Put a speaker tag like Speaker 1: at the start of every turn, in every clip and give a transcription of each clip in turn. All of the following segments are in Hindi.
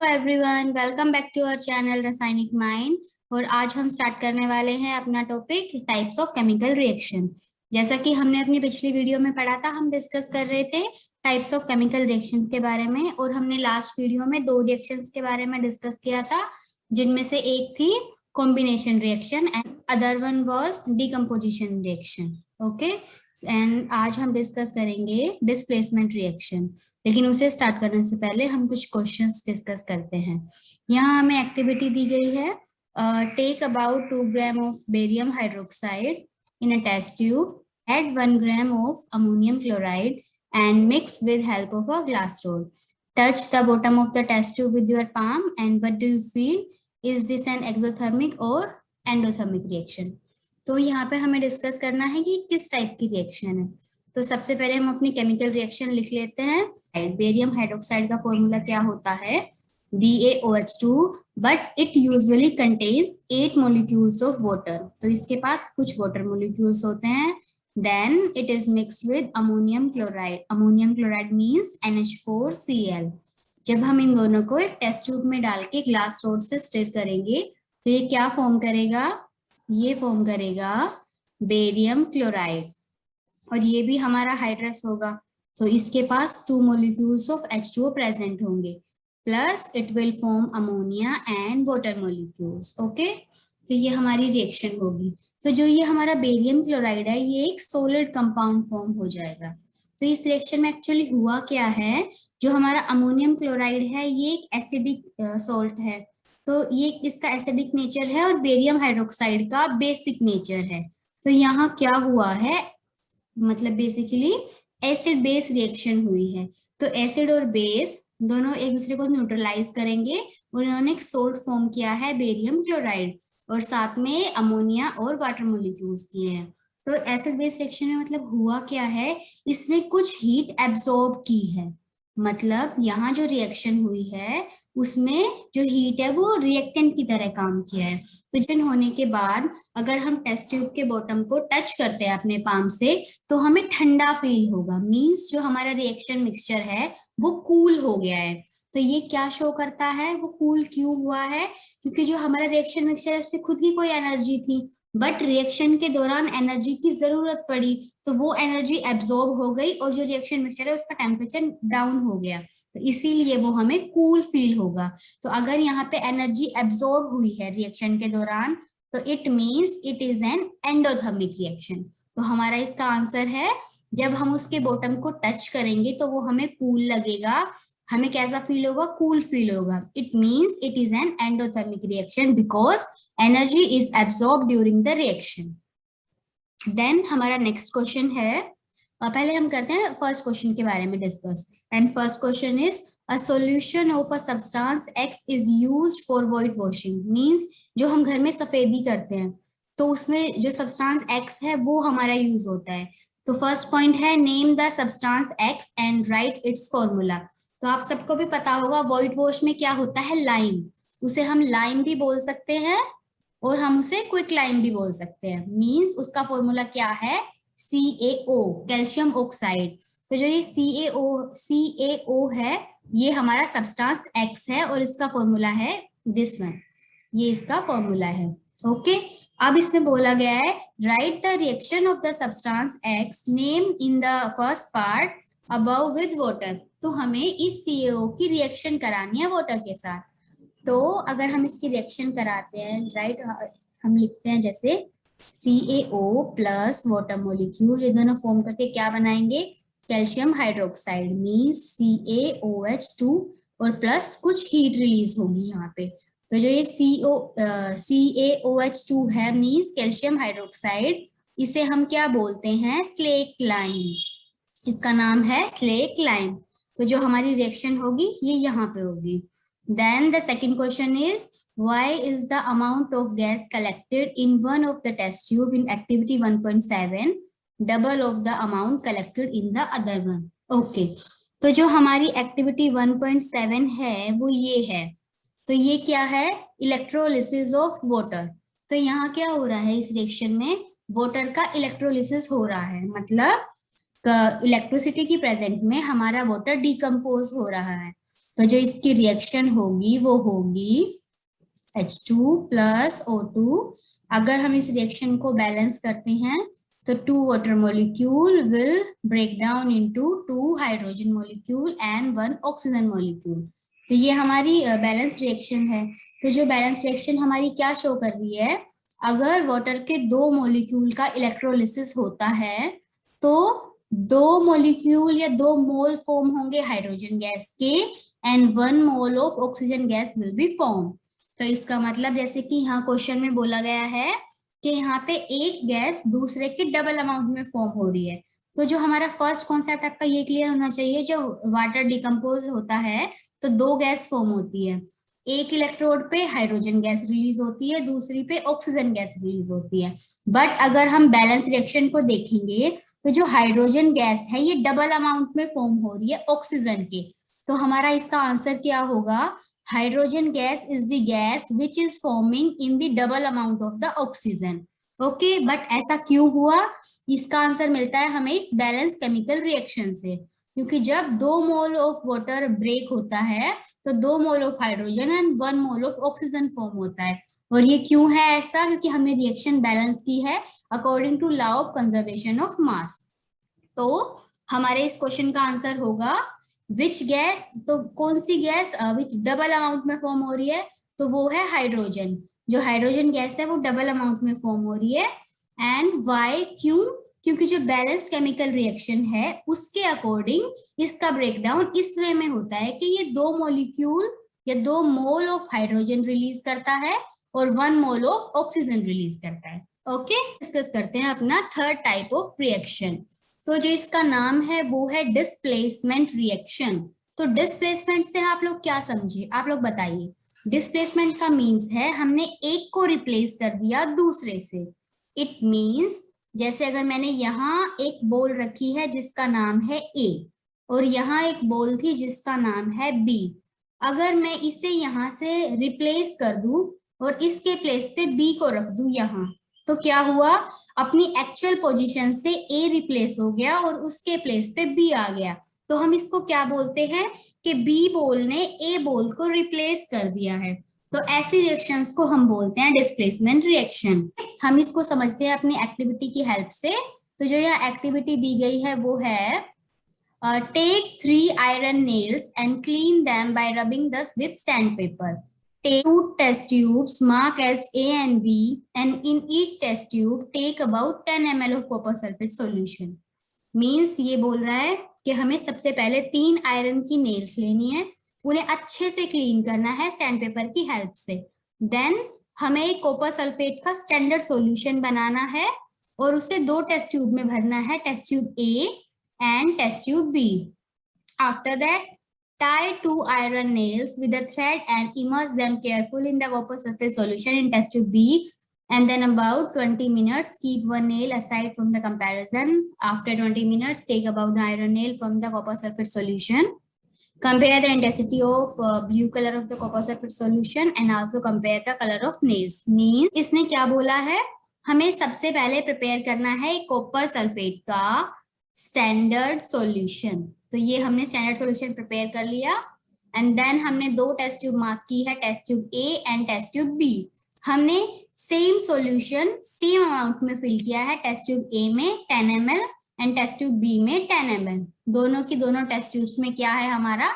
Speaker 1: Everyone, welcome back to our channel रासायनिक माइंड। और आज हम स्टार्ट करने वाले हैं अपना topic types of chemical reaction. जैसा कि हमने अपनी पिछली वीडियो में पढ़ा था, हम डिस्कस कर रहे थे टाइप्स ऑफ केमिकल रिएक्शंस के बारे में, और हमने लास्ट वीडियो में दो रिएक्शंस के बारे में डिस्कस किया था, जिनमें से एक थी combination reaction and other one was decomposition reaction. Okay, and आज हम डिस्कस करेंगे डिस्प्लेसमेंट रिएक्शन। लेकिन उसे स्टार्ट करने से पहले हम कुछ क्वेश्चंस डिस्कस करते हैं। यहाँ हमें एक्टिविटी दी गई है, take about 2 gram of barium hydroxide in a test tube, add 1 gram of ammonium chloride and mix with help of a glass rod. Touch the bottom of the test tube with your palm and what do you feel? Is this an exothermic or endothermic reaction? तो यहाँ पे हमें डिस्कस करना है कि किस टाइप की रिएक्शन है। तो सबसे पहले हम अपनी केमिकल रिएक्शन लिख लेते हैं। बेरियम हाइड्रोक्साइड का फॉर्मूला क्या होता है? BaOH2, but it usually contains 8 molecules of water. तो इसके पास कुछ वाटर मोलिक्यूल्स होते हैं। Then it is mixed with ammonium chloride. Ammonium chloride means NH4Cl. जब हम इन दोनों को एक टेस्ट ट्यूब में डाल के ग्लास रोड से स्टिर करेंगे तो ये क्या फॉर्म करेगा? ये फॉर्म करेगा बेरियम क्लोराइड, और ये भी हमारा हाइड्रस होगा। तो इसके पास 2 molecules of H2O प्रेजेंट होंगे, plus it will form ammonia and water molecules. Okay, तो ये हमारी रिएक्शन होगी। तो जो ये हमारा बेरियम क्लोराइड है, ये एक सॉलिड कंपाउंड फॉर्म हो जाएगा। तो इस रिएक्शन में एक्चुअली हुआ क्या है, जो हमारा अमोनियम क्लोराइड है ये एक एसिडिक सॉल्ट है, तो ये इसका एसिडिक नेचर है, और बेरियम हाइड्रोक्साइड का बेसिक नेचर है। तो यहाँ क्या हुआ है, मतलब बेसिकली एसिड बेस रिएक्शन हुई है। तो एसिड और बेस दोनों एक दूसरे को न्यूट्रलाइज करेंगे, और उन्होंने एक सोल्ट फॉर्म किया है बेरियम क्लोराइड, और साथ में अमोनिया और वाटर मोलिक्यूल्स दिए हैं। तो एसिड बेस रिएक्शन में मतलब हुआ क्या है, इसने कुछ हीट एब्सॉर्ब की है। मतलब यहाँ जो रिएक्शन हुई है उसमें जो हीट है वो रिएक्टेंट की तरह काम किया है। फिजन होने के बाद अगर हम टेस्ट ट्यूब के बॉटम को टच करते हैं अपने पाम से तो हमें ठंडा फील होगा, मींस जो हमारा रिएक्शन मिक्सचर है वो कूल हो गया है। तो ये क्या शो करता है, वो कूल क्यों हुआ है? क्योंकि जो हमारा रिएक्शन मिक्सचर है उसमें खुद की कोई एनर्जी थी, बट रिएक्शन के दौरान एनर्जी की जरूरत पड़ी, तो वो एनर्जी एब्जॉर्ब हो गई और जो रिएक्शन मिक्सचर है उसका टेम्परेचर डाउन हो गया, तो इसीलिए वो हमें कूल फील होगा। तो अगर यहाँ पे एनर्जी एब्जॉर्ब हुई है रिएक्शन के दौरान तो it means it is an endothermic reaction. तो हमारा इसका आंसर है, जब हम उसके बॉटम को टच करेंगे तो वो हमें कूल लगेगा, हमें कैसा फील होगा? कूल फील होगा। It means it is an endothermic reaction because energy is absorb during the reaction. Then हमारा नेक्स्ट क्वेश्चन है, पहले हम करते हैं फर्स्ट क्वेश्चन के बारे में discuss. And first question is a solution of a substance x is used for white washing. Means जो हम घर में सफेदी करते हैं तो उसमें जो सब्सटेंस एक्स है वो हमारा यूज होता है। तो फर्स्ट पॉइंट है, name the substance x and right it's formula. तो आप सबको भी पता होगा व्हाइट वॉश में क्या होता है, लाइम। उसे हम लाइम भी बोल सकते हैं और हम उसे क्विक लाइम भी बोल सकते हैं। मींस उसका फॉर्मूला क्या है? CaO, calcium oxide. तो जो ये CaO है ये हमारा सब्सटेंस X है और इसका फॉर्मूला है दिस वन, ये इसका फॉर्मूला है। ओके, अब इसमें बोला गया है right the reaction of the substance X name in the first part above with water. तो हमें इस CaO की रिएक्शन करानी है वाटर के साथ। तो अगर हम इसकी रिएक्शन कराते हैं, राइट, हम लिखते हैं जैसे CaO प्लस वाटर मोलिक्यूल, ये दोनों फॉर्म करके क्या बनाएंगे? कैल्शियम हाइड्रोक्साइड, मींस CaOH2, और प्लस कुछ हीट रिलीज होगी यहाँ पे। तो जो ये CaOH2 है मींस कैल्शियम हाइड्रोक्साइड, इसे हम क्या बोलते हैं? Slack lime. इसका नाम है स्लेक लाइम। तो जो हमारी रिएक्शन होगी ये यहाँ पे होगी। Then the second question is, why is the amount of gas collected in one of the test tube in activity 1.7 double of the amount collected in the other one? Okay, तो जो हमारी एक्टिविटी 1.7 है वो ये है। तो ये क्या है? Electrolysis of water. तो यहाँ क्या हो रहा है, इस रिएक्शन में वाटर का इलेक्ट्रोलिसिस हो रहा है, मतलब इलेक्ट्रिसिटी की प्रेजेंट में हमारा वाटर डिकम्पोज हो रहा है। तो जो इसकी रिएक्शन होगी वो होगी H2 प्लस O2। अगर हम इस रिएक्शन को बैलेंस करते हैं तो 2 water molecule will break down into 2 hydrogen molecule and 1 oxygen molecule। तो ये हमारी बैलेंस रिएक्शन है। तो जो बैलेंस रिएक्शन हमारी क्या शो कर रही है, अगर वाटर के 2 मॉलिक्यूल का इलेक्ट्रोलिसिस होता है तो 2 मॉलिक्यूल या 2 मोल फॉर्म होंगे हाइड्रोजन गैस के and 1 mole of oxygen gas will be form. तो इसका मतलब जैसे कि यहाँ क्वेश्चन में बोला गया है कि यहाँ पे एक गैस दूसरे के डबल अमाउंट में फॉर्म हो रही है। तो जो हमारा फर्स्ट कॉन्सेप्ट आपका ये क्लियर होना चाहिए, जो वाटर डिकम्पोज होता है तो 2 गैस फॉर्म होती है, एक इलेक्ट्रोड पे हाइड्रोजन गैस रिलीज होती है, दूसरी पे ऑक्सीजन गैस रिलीज होती है। बट अगर हम बैलेंस रिएक्शन को देखेंगे तो जो हाइड्रोजन गैस है ये डबल अमाउंट में फॉर्म हो रही है ऑक्सीजन के। तो हमारा इसका आंसर क्या होगा, hydrogen gas is the gas which is forming in the double amount of the oxygen. Okay, but ऐसा क्यों हुआ, इसका आंसर मिलता है हमें इस बैलेंस केमिकल रिएक्शन से, क्योंकि जब 2 मोल ऑफ वाटर ब्रेक होता है तो 2 mole of hydrogen and 1 mole of oxygen form होता है। और ये क्यों है ऐसा, क्योंकि हमने रिएक्शन बैलेंस की है according to law of conservation of mass. तो हमारे इस क्वेश्चन का आंसर होगा विच गैस, तो कौन सी गैस विच डबल अमाउंट में फॉर्म हो रही है, तो वो है हाइड्रोजन। जो हाइड्रोजन गैस है वो डबल अमाउंट में फॉर्म हो रही है। एंड वाई, क्यों, क्योंकि जो बैलेंस केमिकल रिएक्शन है उसके अकॉर्डिंग इसका ब्रेकडाउन इस वे में होता है कि ये 2 मॉलिक्यूल या 2 मोल ऑफ हाइड्रोजन रिलीज करता है और 1 मोल ऑफ ऑक्सीजन रिलीज करता है। ओके, डिस्कस करते हैं अपना थर्ड टाइप ऑफ रिएक्शन। तो जो इसका नाम है वो है डिस्प्लेसमेंट रिएक्शन। तो डिस्प्लेसमेंट से आप लोग क्या समझे, आप लोग बताइए। डिस्प्लेसमेंट का मीन्स है हमने एक को रिप्लेस कर दिया दूसरे से। इट मीन्स जैसे अगर मैंने यहाँ एक बॉल रखी है जिसका नाम है A और यहाँ एक बॉल थी जिसका नाम है B, अगर मैं इसे यहाँ से रिप्लेस कर दूं और इसके प्लेस पे B को रख दूं यहाँ, तो क्या हुआ, अपनी एक्चुअल पोजीशन से A रिप्लेस हो गया और उसके प्लेस पे B आ गया। तो हम इसको क्या बोलते हैं कि B बॉल ने A बॉल को रिप्लेस कर दिया है। तो ऐसी रिएक्शंस को हम बोलते हैं डिस्प्लेसमेंट रिएक्शन। हम इसको समझते हैं अपनी एक्टिविटी की हेल्प से। तो जो यहाँ एक्टिविटी दी गई है वो है take 3 iron nails and clean them by rubbing this with sandpaper. Take 2 test tubes marked as A and B, and in each test tube take about 10 ml of copper sulfate solution. Means ये बोल रहा है कि हमें सबसे पहले 3 आयरन की नेल्स लेनी है, उन्हें अच्छे से क्लीन करना है सैंडपेपर की हेल्प से। देन हमें कॉपर सल्फेट का स्टैंडर्ड सॉल्यूशन बनाना है और उसे 2 टेस्ट ट्यूब में भरना है, test tube A and test tube B. After that, tie 2 iron nails with a thread and immerse them carefully in the copper sulfate solution in test tube B. And then about 20 minutes, keep one nail aside from the comparison. After 20 minutes, take about the iron nail from the copper sulfate solution. Compare the intensity of blue color of the copper sulfate solution and also compare the color of nails. Means इसने क्या बोला है, हमें सबसे पहले प्रिपेयर करना है कॉपर सल्फेट का स्टैंडर्ड सॉल्यूशन। तो ये हमने स्टैंडर्ड सॉल्यूशन प्रिपेयर कर लिया एंड देन हमने 2 टेस्ट ट्यूब मार्क की है, test tube A and test tube B। हमने सेम सॉल्यूशन सेम अमाउंट में फिल किया है, टेस्ट ट्यूब A में 10 ml and test tube B में 10 ml। दोनों की दोनों टेस्ट ट्यूब्स में क्या है हमारा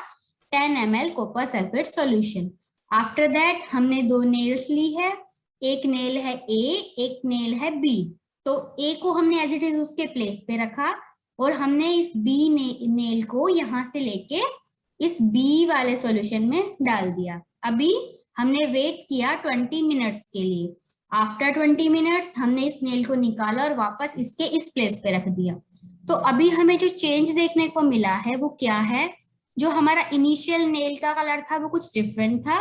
Speaker 1: 10 ml copper sulphate solution. After that हमने 2 नेल्स ली है, एक नेल है A, एक नेल है B। तो A को हमने एज इट इज उसके प्लेस पे रखा और हमने इस B नेल को यहाँ से लेके इस B वाले सॉल्यूशन में डाल दिया। अभी हमने वेट किया 20 मिनट्स के लिए। आफ्टर 20 मिनट्स हमने इस नेल को निकाला और वापस इसके इस प्लेस पे रख दिया। तो अभी हमें जो चेंज देखने को मिला है वो क्या है, जो हमारा इनिशियल नेल का कलर था वो कुछ डिफरेंट था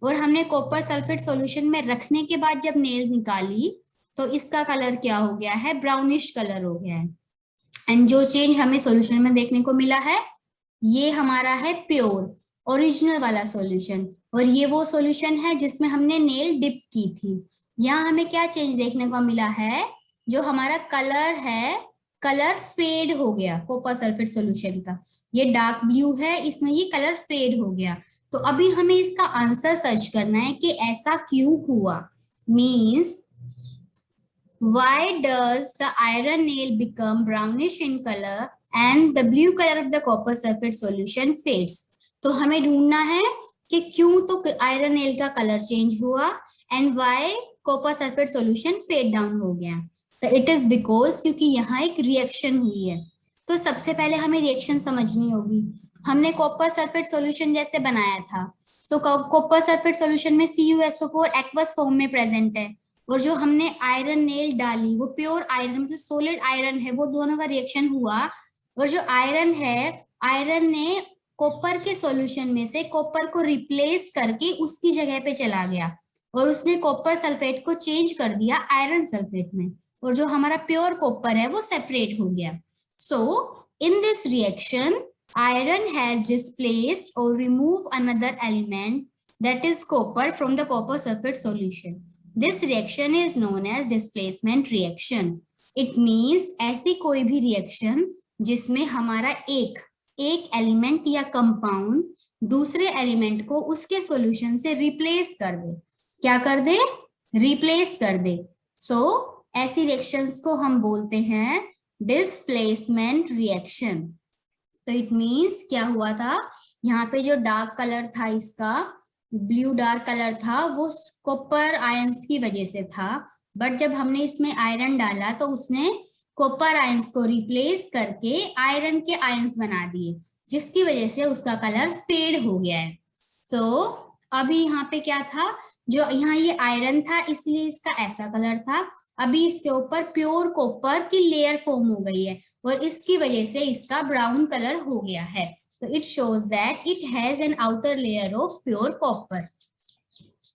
Speaker 1: और हमने कॉपर सल्फेट सॉल्यूशन में रखने के बाद जब नेल निकाली तो इसका कलर क्या हो गया है, ब्राउनिश कलर हो गया है। एंड जो चेंज हमें सॉल्यूशन में देखने को मिला है ये हमारा है प्योर ओरिजिनल वाला सॉल्यूशन और ये वो सॉल्यूशन है जिसमें हमने नेल डिप की थी। यहाँ हमें क्या चेंज देखने को मिला है, जो हमारा कलर है कलर फेड हो गया कॉपर सल्फेट सॉल्यूशन का, ये डार्क ब्लू है, इसमें ये कलर फेड हो गया। तो अभी हमें इसका आंसर सर्च करना है कि ऐसा क्यों हुआ। Means why does the iron nail become brownish in color and the blue color of the copper sulfate solution fades? तो हमें ढूंढना है कि क्यों तो आयरन नेल का कलर चेंज हुआ and why copper sulphate solution fade down हो गया। तो इट इज बिकॉज क्योंकि यहाँ एक रिएक्शन हुई है। तो सबसे पहले हमें रिएक्शन समझनी होगी। हमने कॉपर सल्फेट सॉल्यूशन जैसे बनाया था, तो कॉपर सल्फेट सॉल्यूशन में CuSO4 एक्वस फॉर्म में प्रेजेंट है, और जो हमने आयरन नेल डाली वो प्योर आयरन मतलब सॉलिड आयरन है, वो दोनों का रिएक्शन हुआ। और जो आयरन है, आयरन ने कॉपर के सॉल्यूशन में से कॉपर को रिप्लेस करके उसकी जगह पे चला गया और उसने कॉपर सल्फेट को चेंज कर दिया आयरन सल्फेट में, और जो हमारा प्योर कॉपर है वो सेपरेट हो गया। So in this reaction iron has displaced or removed another element, that is copper, from the copper sulfate solution. This reaction is known as displacement reaction. It means ऐसी कोई भी reaction जिसमें हमारा एक एलिमेंट या कंपाउंड दूसरे एलिमेंट को उसके सॉल्यूशन से रिप्लेस कर दे। क्या कर दे? रिप्लेस कर दे। सो ऐसी रिएक्शंस को हम बोलते हैं डिस्प्लेसमेंट रिएक्शन। तो इट मीन्स क्या हुआ था, यहाँ पे जो डार्क कलर था, इसका ब्लू डार्क कलर था, वो कॉपर आयंस की वजह से था। बट जब हमने इसमें आयरन डाला तो उसने कॉपर आयंस को रिप्लेस करके आयरन के आयंस बना दिए, जिसकी वजह से उसका कलर फेड हो गया है। तो अभी यहाँ पे क्या था, जो यहाँ ये आयरन था इसलिए इसका ऐसा कलर था। अभी इसके ऊपर प्योर कॉपर की लेयर फॉर्म हो गई है और इसकी वजह से इसका ब्राउन कलर हो गया है। तो it shows that it has an outer layer of pure copper.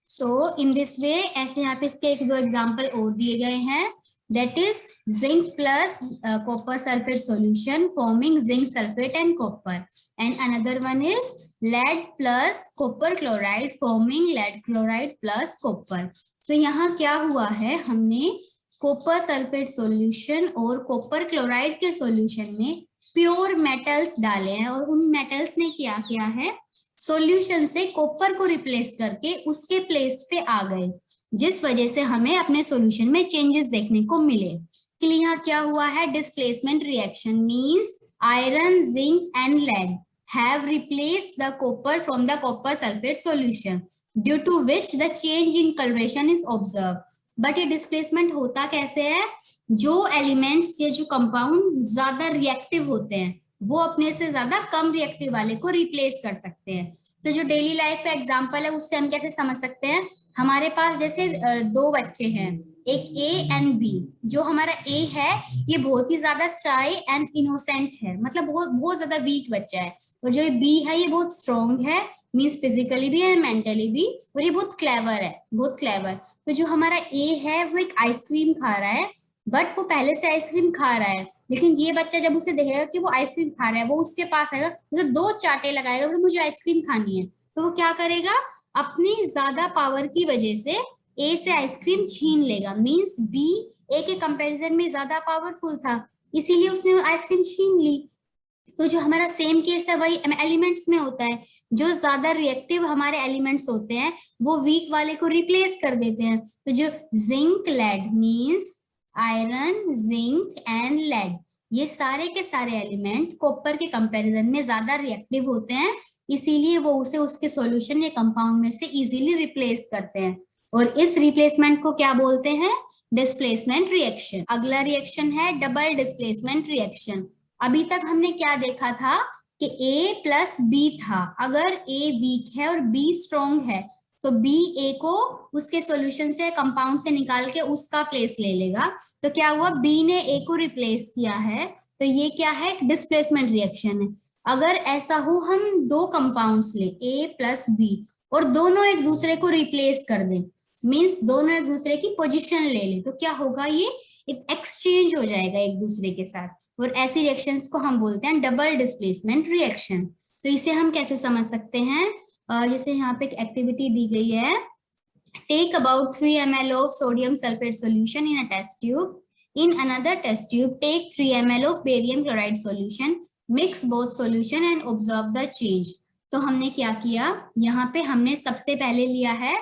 Speaker 1: So in this way, ऐसे यहाँ पे इसके एक दो एग्जांपल और दिए गए हैं, that is zinc plus copper sulfate solution forming zinc sulfate and copper, and another one is lead plus copper chloride forming lead chloride plus copper. तो यहाँ क्या हुआ है, हमने कॉपर सल्फेट सॉल्यूशन और कॉपर क्लोराइड के सॉल्यूशन में प्योर मेटल्स डाले हैं और उन मेटल्स ने क्या किया है, सॉल्यूशन से कॉपर को रिप्लेस करके उसके प्लेस पे आ गए, जिस वजह से हमें अपने सॉल्यूशन में चेंजेस देखने को मिले। के लिए यहाँ क्या हुआ है, displacement reaction means iron, zinc and lead have replaced the copper from the copper sulfate solution, due to which the change in coloration is observed. But ये डिस्प्लेसमेंट होता कैसे है, जो एलिमेंट्स या जो कंपाउंड ज्यादा रिएक्टिव होते हैं वो अपने से ज्यादा कम रिएक्टिव वाले को रिप्लेस कर सकते हैं। तो जो डेली लाइफ का एग्जांपल है उससे हम कैसे समझ सकते हैं, हमारे पास जैसे दो बच्चे हैं, एक A एंड B। जो हमारा A है ये बहुत ही ज्यादा शाई एंड इनोसेंट है, मतलब बहुत ज्यादा वीक बच्चा है, और जो B है ये बहुत स्ट्रॉन्ग है, मीन्स फिजिकली भी एंड मेंटली भी, और ये बहुत क्लेवर है, बहुत क्लेवर। तो जो हमारा A है वो एक आइसक्रीम खा रहा है, बट वो पहले से आइसक्रीम खा रहा है, लेकिन ये बच्चा जब उसे देखेगा कि वो आइसक्रीम खा रहा है, वो उसके पास आएगा, मतलब दो चाटे लगाएगा, तो मुझे आइसक्रीम खानी है, तो वो क्या करेगा, अपनी ज्यादा पावर की वजह से A से आइसक्रीम छीन लेगा। मीन्स B A के कंपैरिजन में ज्यादा पावरफुल था, इसीलिए उसने आइसक्रीम छीन ली। तो जो हमारा सेम केस है वही एलिमेंट्स में होता है, जो ज्यादा रिएक्टिव हमारे एलिमेंट्स होते हैं वो वीक वाले को रिप्लेस कर देते हैं। तो जो zinc lead means iron, zinc and lead, ये सारे के सारे एलिमेंट कॉपर के कंपैरिजन में ज्यादा रिएक्टिव होते हैं, इसीलिए वो उसे उसके सॉल्यूशन या कंपाउंड में से इजीली रिप्लेस करते हैं, और इस रिप्लेसमेंट को क्या बोलते हैं, डिस्प्लेसमेंट रिएक्शन। अगला रिएक्शन है डबल डिस्प्लेसमेंट रिएक्शन। अभी तक हमने क्या देखा था कि A प्लस B था, अगर A वीक है और B स्ट्रॉन्ग है तो B A को उसके सॉल्यूशन से कंपाउंड से निकाल के उसका प्लेस ले लेगा। तो क्या हुआ, B ने A को रिप्लेस किया है, तो ये क्या है, डिस्प्लेसमेंट रिएक्शन है। अगर ऐसा हो, हम दो कंपाउंड्स ले A प्लस B और दोनों एक दूसरे को रिप्लेस कर दें, मीन्स दोनों एक दूसरे की पोजीशन ले ले, तो क्या होगा, ये एक्सचेंज हो जाएगा एक दूसरे के साथ, और ऐसी रिएक्शंस को हम बोलते हैं डबल डिस्प्लेसमेंट रिएक्शन। तो इसे हम कैसे समझ सकते हैं, जैसे यहाँ पे एक एक्टिविटी दी गई है, take about 3 ml of sodium sulfate solution in a test tube In another test tube, take 3 ml of barium chloride solution, mix both solution and observe the change. तो हमने क्या किया, यहाँ पे हमने सबसे पहले लिया है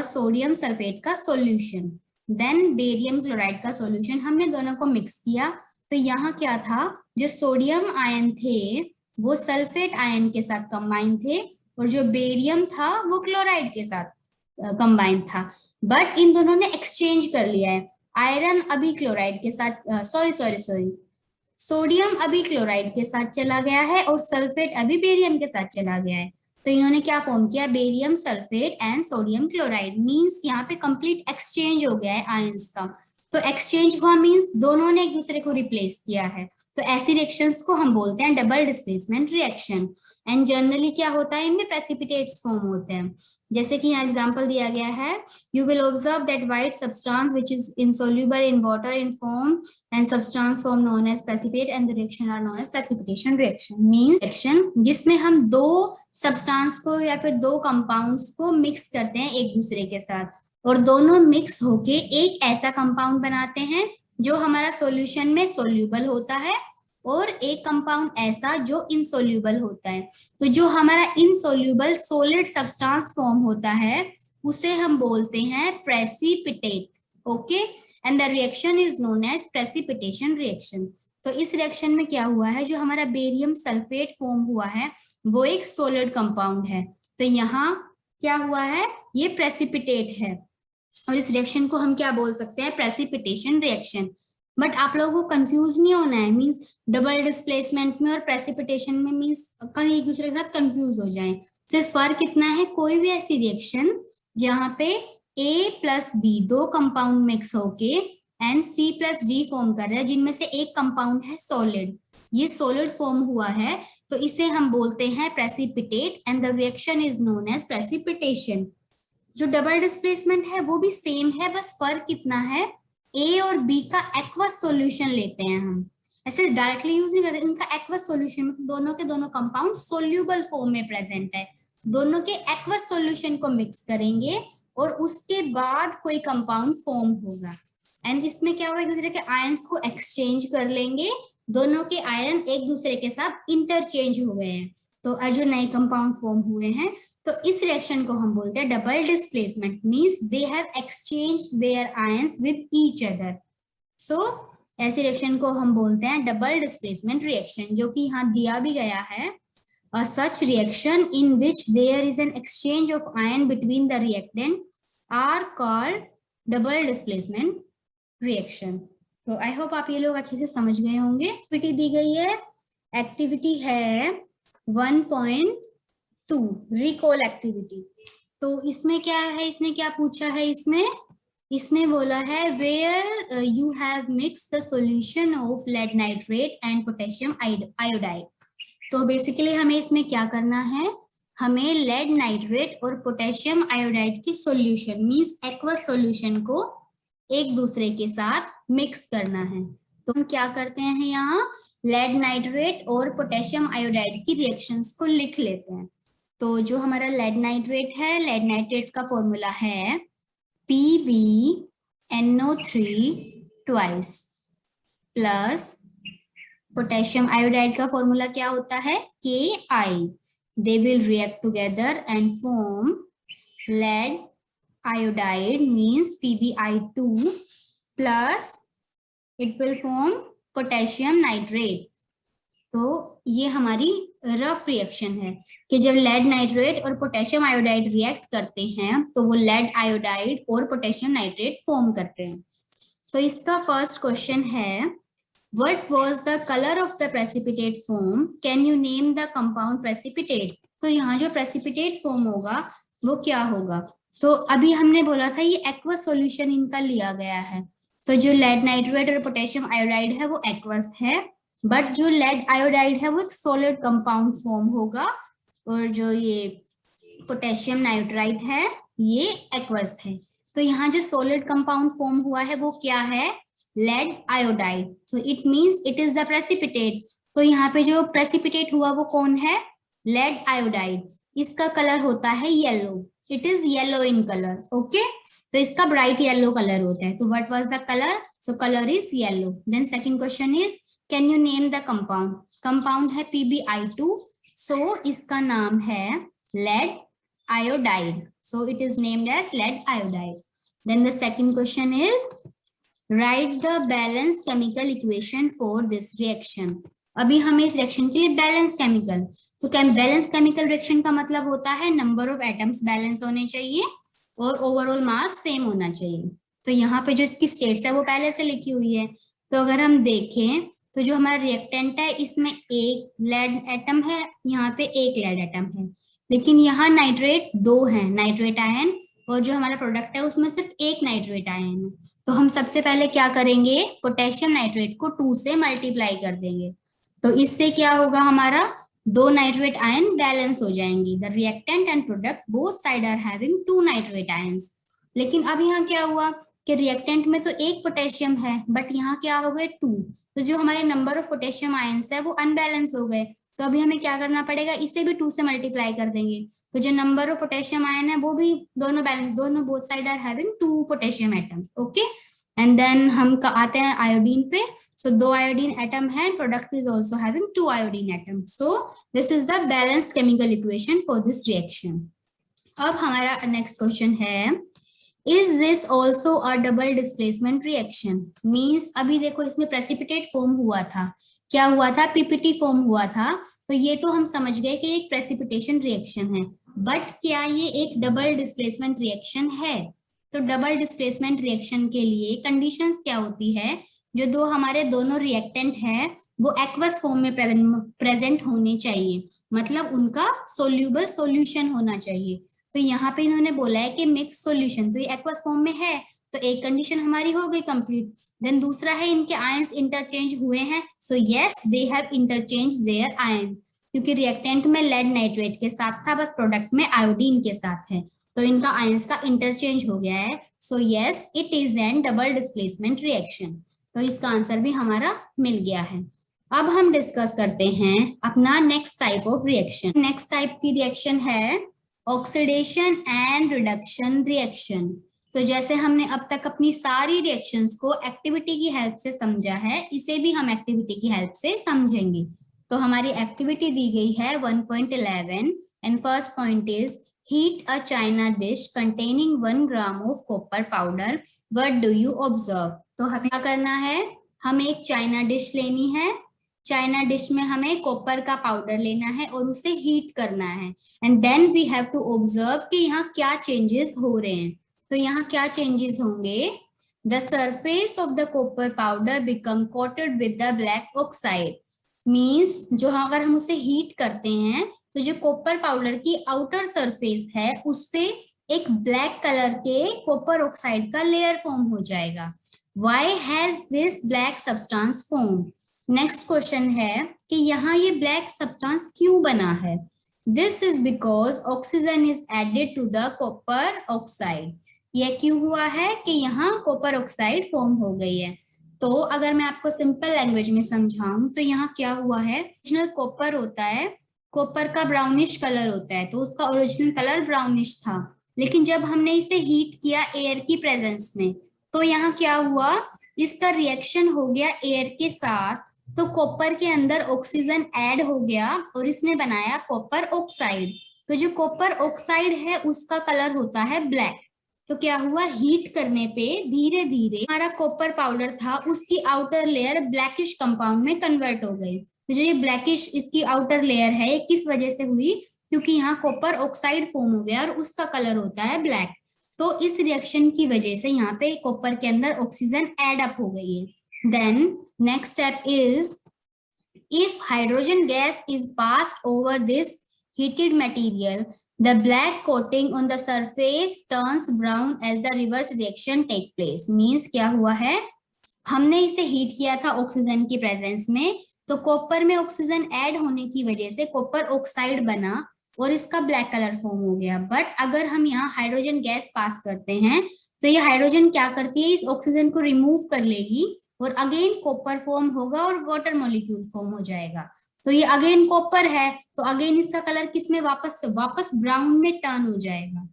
Speaker 1: सोडियम सल्फेट का सॉल्यूशन, देन बेरियम क्लोराइड का सॉल्यूशन, हमने दोनों को मिक्स किया। तो यहाँ क्या था, जो सोडियम आयन थे वो सल्फेट आयन के साथ कंबाइन थे और जो बेरियम था वो क्लोराइड के साथ कंबाइन था, बट इन दोनों ने एक्सचेंज कर लिया है। आयरन अभी क्लोराइड के साथ सॉरी सोडियम अभी क्लोराइड के साथ चला गया है और सल्फेट अभी बेरियम के साथ चला गया है। तो इन्होंने क्या फॉर्म किया, barium sulphate and sodium chloride, means यहाँ पे कंप्लीट एक्सचेंज हो गया है आयंस का। तो एक्सचेंज हुआ मींस दोनों ने एक दूसरे को रिप्लेस किया है। तो ऐसी रिएक्शंस को हम बोलते हैं double displacement reaction. And generally क्या होता है, इनमें प्रेसिपिटेट्स फॉर्म होते हैं। जैसे कि यहाँ एग्जांपल दिया गया है, you will observe that white substance which is insoluble in water in form and substance form known as precipitate and the reaction are known as precipitation reaction। means reaction जिसमें हम दो सब्सटेंस को या फिर दो कंपाउंड्स को मिक्स करते हैं एक दूसरे के साथ और दोनों मिक्स होके एक ऐसा कंपाउंड बनाते हैं जो हमारा सॉल्यूशन में सोल्यूबल होता है और एक कंपाउंड ऐसा जो इनसोल्यूबल होता है। तो जो हमारा इनसोल्यूबल सॉलिड सब्सटेंस फॉर्म होता है उसे हम बोलते हैं precipitate. Okay, and the reaction is known as precipitation reaction. तो इस रिएक्शन में क्या हुआ है, जो हमारा बेरियम सल्फेट फॉर्म हुआ है वो एक सॉलिड कंपाउंड है, तो यहाँ क्या हुआ है, ये प्रेसिपिटेट है और इस रिएक्शन को हम क्या बोल सकते हैं, प्रेसिपिटेशन रिएक्शन। बट आप लोगों को कंफ्यूज नहीं होना है, मींस डबल डिस्प्लेसमेंट में और प्रेसिपिटेशन में मींस कहीं एक दूसरे के साथ कंफ्यूज हो जाए। सिर्फ फर्क इतना है, कोई भी ऐसी रिएक्शन जहाँ पे A प्लस बी दो कंपाउंड मिक्स होके and C plus D form कर रहा है जिनमें से एक कंपाउंड है सॉलिड, ये सॉलिड फॉर्म हुआ है तो इसे हम बोलते हैं precipitate and the reaction is known as precipitation. जो डबल डिस्प्लेसमेंट है वो भी सेम है, बस फर्क कितना है, A और B का एक्वस सॉल्यूशन लेते हैं हम, ऐसे डायरेक्टली यूज नहीं करते, उनका एक्वस सॉल्यूशन, दोनों के दोनों कंपाउंड सोल्यूबल फॉर्म में प्रेजेंट है, दोनों के एक्वस सॉल्यूशन को मिक्स करेंगे और उसके बाद कोई कंपाउंड फॉर्म होगा। एंड इसमें क्या होगा, एक दूसरे के आयंस को एक्सचेंज कर लेंगे, दोनों के आयन एक दूसरे के साथ इंटरचेंज हो गए हैं, तो जो नए कंपाउंड फॉर्म हुए हैं, तो इस रिएक्शन को हम बोलते हैं double displacement, means they have exchanged their ions with each other. So ऐसे रिएक्शन को हम बोलते हैं डबल डिस्प्लेसमेंट रिएक्शन, जो कि यहाँ दिया भी गया है। A such reaction in which there is an exchange of ion between the reactant are called double displacement reaction। तो आई होप आप ये लोग अच्छे से समझ गए होंगे। एक्टिविटी दी गई है, एक्टिविटी है 1.2 रिकॉल एक्टिविटी। तो इसमें क्या है, इसने क्या पूछा है, इसमें बोला है where you have mixed the solution of lead nitrate and potassium iodide। तो बेसिकली हमें इसमें क्या करना है, हमें लेड नाइट्रेट और पोटेशियम आयोडाइड की सॉल्यूशन मींस एक्वस सॉल्यूशन को एक दूसरे के साथ मिक्स करना है। तो हम क्या करते हैं, यहाँ लेड नाइट्रेट और पोटेशियम आयोडाइड की रिएक्शंस को लिख लेते हैं। तो जो हमारा लेड नाइट्रेट है, लेड नाइट्रेट का फॉर्मूला है PbNO3 twice plus potassium iodide का फॉर्मूला क्या होता है, Ki। They will react together and form lead iodide means PbI2 plus it will form potassium nitrate. तो ये हमारी रफ रिएक्शन है कि जब लेड नाइट्रेट और पोटेशियम आयोडाइड रिएक्ट करते हैं तो वो लेड आयोडाइड और पोटेशियम नाइट्रेट फॉर्म करते हैं। तो इसका फर्स्ट क्वेश्चन है, What was the color of the precipitate form? Can you name the compound precipitate? तो यहाँ जो precipitate form होगा वो क्या होगा, तो अभी हमने बोला था ये एक्वस सॉल्यूशन इनका लिया गया है, तो जो लेड नाइट्रेट और पोटेशियम आयोडाइड है वो एक्वस है, बट जो लेड आयोडाइड है वो एक सॉलिड कंपाउंड फॉर्म होगा और जो ये पोटेशियम नाइट्राइड है ये एक्वस है। तो यहाँ जो सॉलिड कंपाउंड फॉर्म हुआ है वो क्या है, lead iodide. So it means it is the precipitate. तो यहाँ पे जो प्रेसिपिटेट हुआ वो कौन है, लेड आयोडाइड। इसका कलर होता है yellow. It is yellow in colour, okay. तो इसका ब्राइट येलो कलर होता है, तो what was the colour, so colour is yellow. Then second question is can you name the compound, compound है PbI2, सो इसका नाम है lead iodide, so it is named as lead iodide. Then the second question is write the balance chemical equation for this reaction. अभी हमें इस रिएक्शन के लिए बैलेंस केमिकल, तो बैलेंस केमिकल रिएक्शन का मतलब होता है नंबर ऑफ एटम्स बैलेंस होने चाहिए और ओवरऑल मास सेम होना चाहिए। तो यहाँ पे जो इसकी स्टेट्स है वो पहले से लिखी हुई है। तो अगर हम देखें तो जो हमारा रिएक्टेंट है इसमें एक लेड एटम है, यहाँ पे एक लेड एटम है, लेकिन यहाँ नाइट्रेट दो है, नाइट्रेट आयन, और जो हमारा प्रोडक्ट है उसमें सिर्फ एक नाइट्रेट आयन है। तो हम सबसे पहले क्या करेंगे, पोटेशियम नाइट्रेट को 2 से मल्टीप्लाई कर देंगे, तो इससे क्या होगा, हमारा दो नाइट्रेट आयन बैलेंस हो जाएंगी। The reactant and product both side are having 2 nitrate ions. लेकिन अब यहाँ क्या हुआ कि रिएक्टेंट में तो एक पोटेशियम है, बट यहाँ क्या हो गए 2, तो जो हमारे नंबर ऑफ पोटेशियम आयंस है वो अनबैलेंस हो गए। तो अभी हमें क्या करना पड़ेगा, इसे भी 2 से मल्टीप्लाई कर देंगे, तो जो नंबर ऑफ पोटेशियम आयन है वो भी दोनों बैलेंस, दोनों both side are having 2 potassium atoms, okay. And then हम आते हैं आयोडीन पे, सो 2 आयोडीन एटम है, product is also having 2 iodine atom, so this is the balanced chemical equation for this reaction. अब हमारा नेक्स्ट क्वेश्चन है, is this also a double displacement reaction, means अभी देखो इसमें प्रेसिपिटेट फॉर्म हुआ था, क्या हुआ था, पीपीटी फॉर्म हुआ था, तो ये तो हम समझ गए कि एक प्रेसिपिटेशन रिएक्शन है, बट क्या ये एक डबल डिस्प्लेसमेंट रिएक्शन है। तो डबल डिस्प्लेसमेंट रिएक्शन के लिए कंडीशंस क्या होती है, जो दो हमारे दोनों रिएक्टेंट है वो एक्वस फॉर्म में प्रेजेंट होने चाहिए, मतलब उनका सोल्यूबल सॉल्यूशन होना चाहिए। तो यहाँ पे इन्होंने बोला है कि मिक्स सॉल्यूशन, तो ये एक्वस फॉर्म में है, तो एक कंडीशन हमारी हो गई कंप्लीट। देन दूसरा है इनके आयंस इंटरचेंज हुए हैं, so yes they have interchange their ion, क्योंकि रिएक्टेंट में लेड नाइट्रेट के साथ था, बस प्रोडक्ट में आयोडीन के साथ है, तो इनका आयंस का इंटरचेंज हो गया है, so yes it is N double displacement reaction. तो इसका आंसर भी हमारा मिल गया है। अब हम डिस्कस करते हैं अपना next type of reaction. Next type की रिएक्शन है ऑक्सीडेशन एंड रिडक्शन रिएक्शन। तो जैसे हमने अब तक अपनी सारी रिएक्शंस को एक्टिविटी की हेल्प से समझा है, इसे भी हम एक्टिविटी की हेल्प से समझेंगे। तो हमारी एक्टिविटी दी गई है 1.11 and first point is heat a China dish containing 1 gram of copper powder, what do you observe. तो हमें क्या करना है, हमें एक चाइना डिश लेनी है, चाइना डिश में हमें कॉपर का पाउडर लेना है और उसे हीट करना है, and then we have to observe कि यहाँ क्या चेंजेस हो रहे हैं। तो यहाँ क्या चेंजेस होंगे, the surface of the copper powder become coated with the black oxide, means जो अगर हम उसे हीट करते हैं तो जो कॉपर पाउडर की आउटर सरफेस है उस पे एक ब्लैक कलर के कॉपर ऑक्साइड का लेयर फॉर्म हो जाएगा। Why has this black substance formed. Next question है कि यहाँ ये ब्लैक सब्सटेंस क्यों बना है, this is because oxygen is added to the copper oxide. यह क्यों हुआ है कि यहाँ कॉपर ऑक्साइड फॉर्म हो गई है। तो अगर मैं आपको सिंपल लैंग्वेज में समझाऊं तो यहाँ क्या हुआ है, ओरिजिनल कॉपर होता है, कॉपर का ब्राउनिश कलर होता है, तो उसका ओरिजिनल कलर ब्राउनिश था, लेकिन जब हमने इसे हीट किया एयर की प्रेजेंस में तो यहाँ क्या हुआ, इसका रिएक्शन हो गया एयर के साथ, तो कॉपर के अंदर ऑक्सीजन ऐड हो गया और इसने बनाया कॉपर ऑक्साइड। तो जो कॉपर ऑक्साइड है उसका कलर होता है ब्लैक। तो क्या हुआ, हीट करने पे धीरे धीरे हमारा कॉपर पाउडर था उसकी आउटर लेयर ब्लैकिश कंपाउंड में कन्वर्ट हो गई। तो जो ये ब्लैकिश इसकी आउटर लेयर है ये किस वजह से हुई, क्योंकि यहाँ कॉपर ऑक्साइड फॉर्म हो गया और उसका कलर होता है ब्लैक। तो इस रिएक्शन की वजह से यहाँ पे कॉपर के अंदर ऑक्सीजन एड अप हो गई है। Then next step is if hydrogen gas is passed over this heated material, the black coating on the surface turns brown as the reverse reaction take place. Means क्या हुआ है, हमने इसे हीट किया था ऑक्सीजन की प्रेजेंस में, तो कॉपर में ऑक्सीजन ऐड होने की वजह से कॉपर ऑक्साइड बना और इसका ब्लैक कलर फॉर्म हो गया। बट अगर हम यहाँ हाइड्रोजन गैस पास करते हैं तो ये हाइड्रोजन क्या करती है, इस ऑक्सीजन को रिमूव कर लेगी और अगेन कॉपर फॉर्म होगा और वाटर मॉलिक्यूल फॉर्म हो जाएगा। तो ये अगेन कॉपर है, तो अगेन इसका कलर किस में वापस ब्राउन में टर्न हो जाएगा।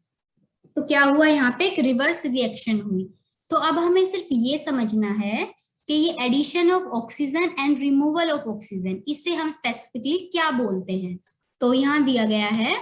Speaker 1: तो क्या हुआ, यहाँ पे एक रिवर्स रिएक्शन हुई। तो अब हमें सिर्फ ये समझना है कि ये addition of oxygen and removal of oxygen, इसे हम स्पेसिफिकली क्या बोलते हैं। तो यहाँ दिया गया है,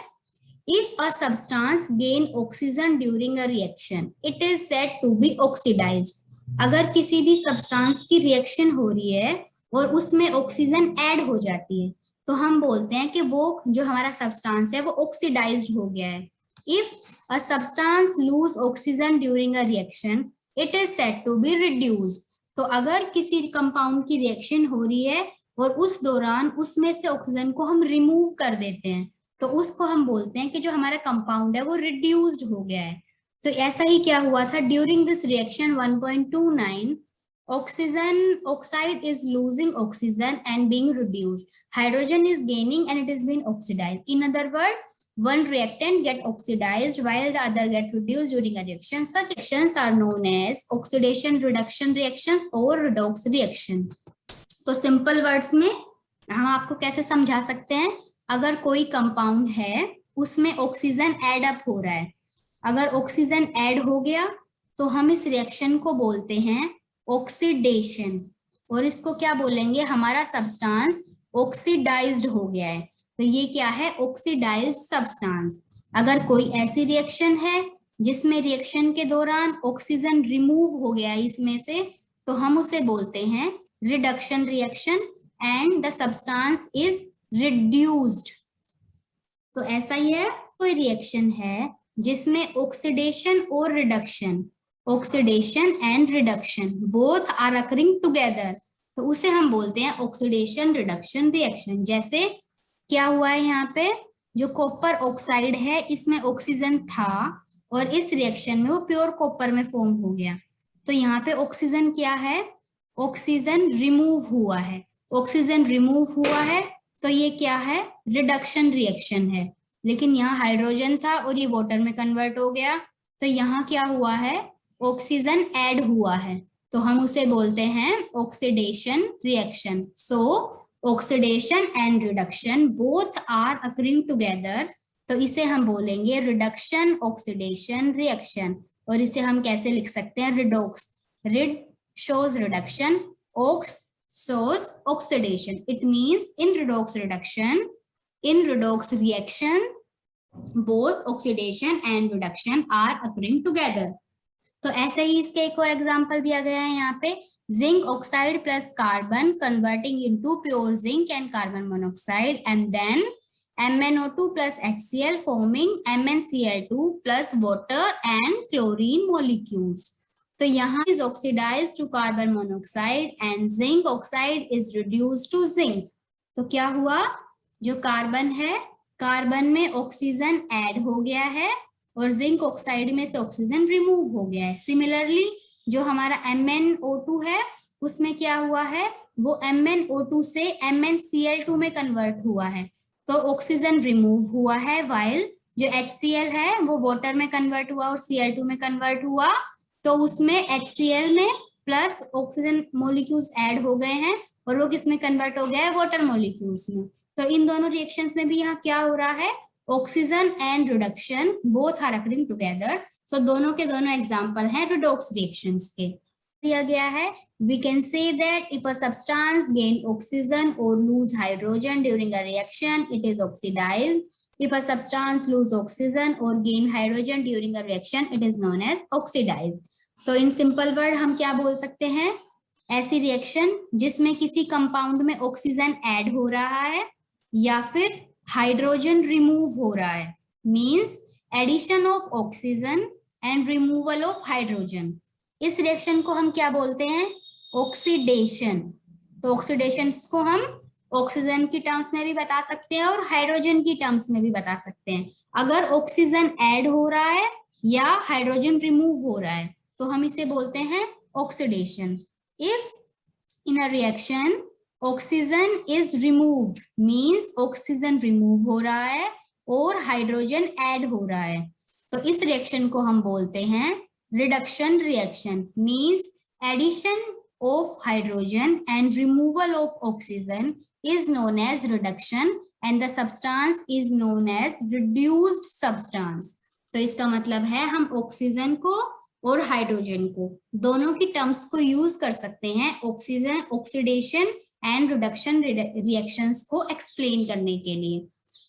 Speaker 1: if a substance gain oxygen during a reaction it is said to be oxidized। अगर किसी भी सब्सटेंस की रिएक्शन हो रही है और उसमें ऑक्सीजन ऐड हो जाती है तो हम बोलते हैं कि वो जो हमारा सब्सटेंस है वो ऑक्सीडाइज्ड हो गया है। If a substance lose oxygen during a reaction it is said to be reduced. तो अगर किसी कंपाउंड की रिएक्शन हो रही है और उस दौरान उसमें से ऑक्सीजन को हम रिमूव कर देते हैं तो उसको हम बोलते हैं कि जो हमारा कंपाउंड है वो रिड्यूस्ड हो गया है। तो ऐसा ही क्या हुआ था, during this reaction 1.29 oxygen oxide is losing oxygen and being reduced, hydrogen is gaining and it is being oxidized. In other words, one reactant get oxidized while the other get reduced during a reaction. Such reactions are known as oxidation reduction reactions or redox reaction. तो सिंपल वर्ड्स में हम आपको कैसे समझा सकते हैं, अगर कोई कंपाउंड है उसमें ऑक्सीजन ऐड अप हो रहा है, अगर ऑक्सीजन ऐड हो गया तो हम इस रिएक्शन को बोलते हैं ऑक्सीडेशन, और इसको क्या बोलेंगे, हमारा सब्सटेंस ऑक्सीडाइज्ड हो गया है। तो ये क्या है, ऑक्सीडाइज्ड सब्सटेंस। अगर कोई ऐसी रिएक्शन है जिसमें रिएक्शन के दौरान ऑक्सीजन रिमूव हो गया इसमें से, तो हम उसे बोलते हैं reduction reaction and the substance is reduced. तो ऐसा ही है, कोई रिएक्शन है जिसमें ऑक्सीडेशन और reduction, oxidation and reduction both are occurring together, तो उसे हम बोलते हैं ऑक्सीडेशन रिडक्शन रिएक्शन। जैसे क्या हुआ है, यहाँ पे जो कॉपर ऑक्साइड है इसमें ऑक्सीजन था और इस रिएक्शन में वो प्योर कॉपर में फॉर्म हो गया, तो यहाँ पे ऑक्सीजन क्या है, ऑक्सीजन रिमूव हुआ है, ऑक्सीजन रिमूव हुआ है तो ये क्या है, रिडक्शन रिएक्शन है। लेकिन यहाँ हाइड्रोजन था और ये वाटर में कन्वर्ट हो गया, तो यहाँ क्या हुआ है, ऑक्सीजन ऐड हुआ है, तो हम उसे बोलते हैं oxidation reaction. So oxidation and reduction both are occurring together, तो इसे हम बोलेंगे रिडक्शन ऑक्सीडेशन रिएक्शन। और इसे हम कैसे लिख सकते हैं, redox, red shows reduction, ox shows oxidation. It means in redox reduction, in redox reaction, both oxidation and reduction are occurring together. तो ऐसे ही इसके एक और एग्जांपल दिया गया है यहाँ पे, zinc oxide plus carbon converting into pure zinc and carbon monoxide and then MnO2 plus HCl forming MnCl2 plus water and chlorine molecules. तो यहाँ is oxidized to carbon monoxide and zinc oxide is reduced to zinc. तो क्या हुआ, जो कार्बन है, कार्बन में ऑक्सीजन ऐड हो गया है और जिंक ऑक्साइड में से ऑक्सीजन रिमूव हो गया है। सिमिलरली जो हमारा MnO2 है उसमें क्या हुआ है, वो MnO2 से MnCl2 में कन्वर्ट हुआ है, तो ऑक्सीजन रिमूव हुआ है, वाइल जो HCl है वो वाटर में कन्वर्ट हुआ और Cl2 में कन्वर्ट हुआ, तो उसमें HCl में प्लस ऑक्सीजन मॉलिक्यूल्स ऐड हो गए हैं और वो किस में कन्वर्ट हो गया है, वाटर मॉलिक्यूल्स में। तो इन दोनों रिएक्शंस में भी यहाँ क्या हो रहा है, oxygen and reduction both are occurring together. So दोनों के दोनों एग्जांपल हैं रिडॉक्स रिएक्शंस के। दिया गया है, we can say that if a substance gain oxygen or lose hydrogen during a reaction it is oxidized. If a substance lose oxygen or gain hydrogen during a reaction it is known as oxidized. तो इन सिंपल वर्ड हम क्या बोल सकते हैं, ऐसी रिएक्शन जिसमें किसी कंपाउंड में ऑक्सीजन ऐड हो रहा है या फिर हाइड्रोजन रिमूव हो रहा है, means addition of oxygen and removal of hydrogen. इस रिएक्शन को हम क्या बोलते हैं, ऑक्सीडेशन। तो ऑक्सीडेशन को हम ऑक्सीजन की टर्म्स में भी बता सकते हैं और हाइड्रोजन की टर्म्स में भी बता सकते हैं। अगर ऑक्सीजन ऐड हो रहा है या हाइड्रोजन रिमूव हो रहा है तो हम इसे बोलते हैं oxidation. If in a reaction oxygen is removed, means oxygen remove हो रहा है और हाइड्रोजन ऐड हो रहा है, तो इस रिएक्शन को हम बोलते हैं reduction reaction, means addition of hydrogen and removal of oxygen is known as reduction and the substance is known as reduced substance. तो इसका मतलब है हम ऑक्सीजन को और हाइड्रोजन को दोनों की टर्म्स को यूज कर सकते हैं oxygen oxidation and reduction reactions को एक्सप्लेन करने के लिए।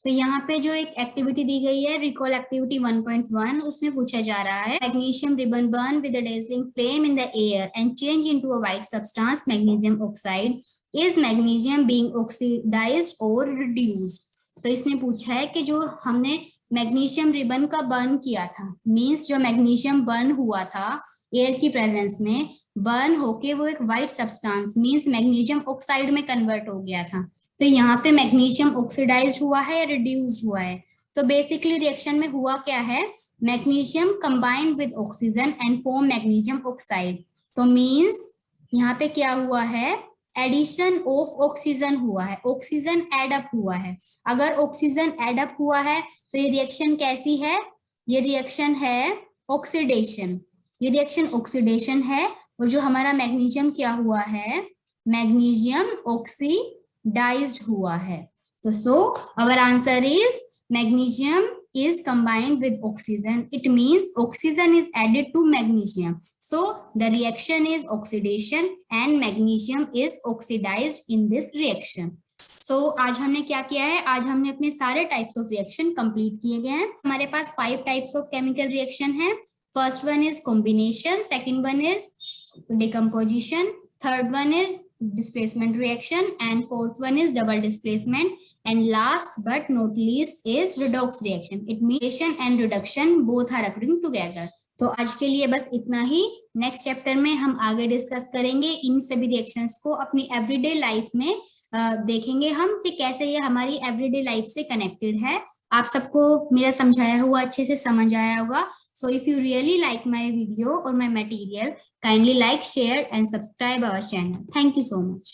Speaker 1: तो यहाँ पे जो एक एक्टिविटी दी गई है रिकॉल एक्टिविटी 1.1, उसमें पूछा जा रहा है magnesium ribbon burn with a dazzling flame in the air and change into a white substance magnesium oxide, is magnesium being oxidised और रिड्यूस्ड। तो इसने पूछा है कि जो हमने मैग्नीशियम रिबन का बर्न किया था, मींस जो मैग्नीशियम बर्न हुआ था एयर की प्रेजेंस में, बर्न होके वो एक white substance means magnesium oxide में कन्वर्ट हो गया था। तो यहाँ पे मैग्नीशियम ऑक्सीडाइज्ड हुआ है या रिड्यूस्ड हुआ है? तो बेसिकली रिएक्शन में हुआ क्या है, magnesium combined with oxygen and form magnesium oxide. तो मींस यहाँ पे क्या हुआ है, एडिशन ऑफ ऑक्सीजन हुआ है, ऑक्सीजन एड अप हुआ है। अगर ऑक्सीजन एड अप हुआ है तो ये रिएक्शन कैसी है, ये रिएक्शन है ऑक्सीडेशन, ये रिएक्शन ऑक्सीडेशन है। और जो हमारा मैग्नीशियम क्या हुआ है, मैग्नीशियम ऑक्सीडाइज्ड हुआ है। तो so our answer is magnesium is combined with oxygen. It means oxygen is added to magnesium. So the reaction is oxidation and magnesium is oxidized in this reaction. So आज हमने क्या किया है, आज हमने अपने सारे टाइप्स ऑफ रिएक्शन कंप्लीट किए गए हैं। हमारे पास 5 टाइप्स ऑफ केमिकल रिएक्शन है। First one is combination, second one is decomposition, third one is displacement reaction, and fourth one is double displacement, and last but not least is redox reaction. It means reduction and reduction both are occurring together. तो आज के लिए बस इतना ही। नेक्स्ट चैप्टर में हम आगे डिस्कस करेंगे इन सभी रिएक्शंस को अपनी एवरीडे लाइफ में देखेंगे हम कि कैसे ये हमारी एवरीडे लाइफ से कनेक्टेड है। आप सबको मेरा समझाया हुआ अच्छे से समझ आया होगा। So if you really like my video or my material, kindly like, share and subscribe our channel. Thank you so much.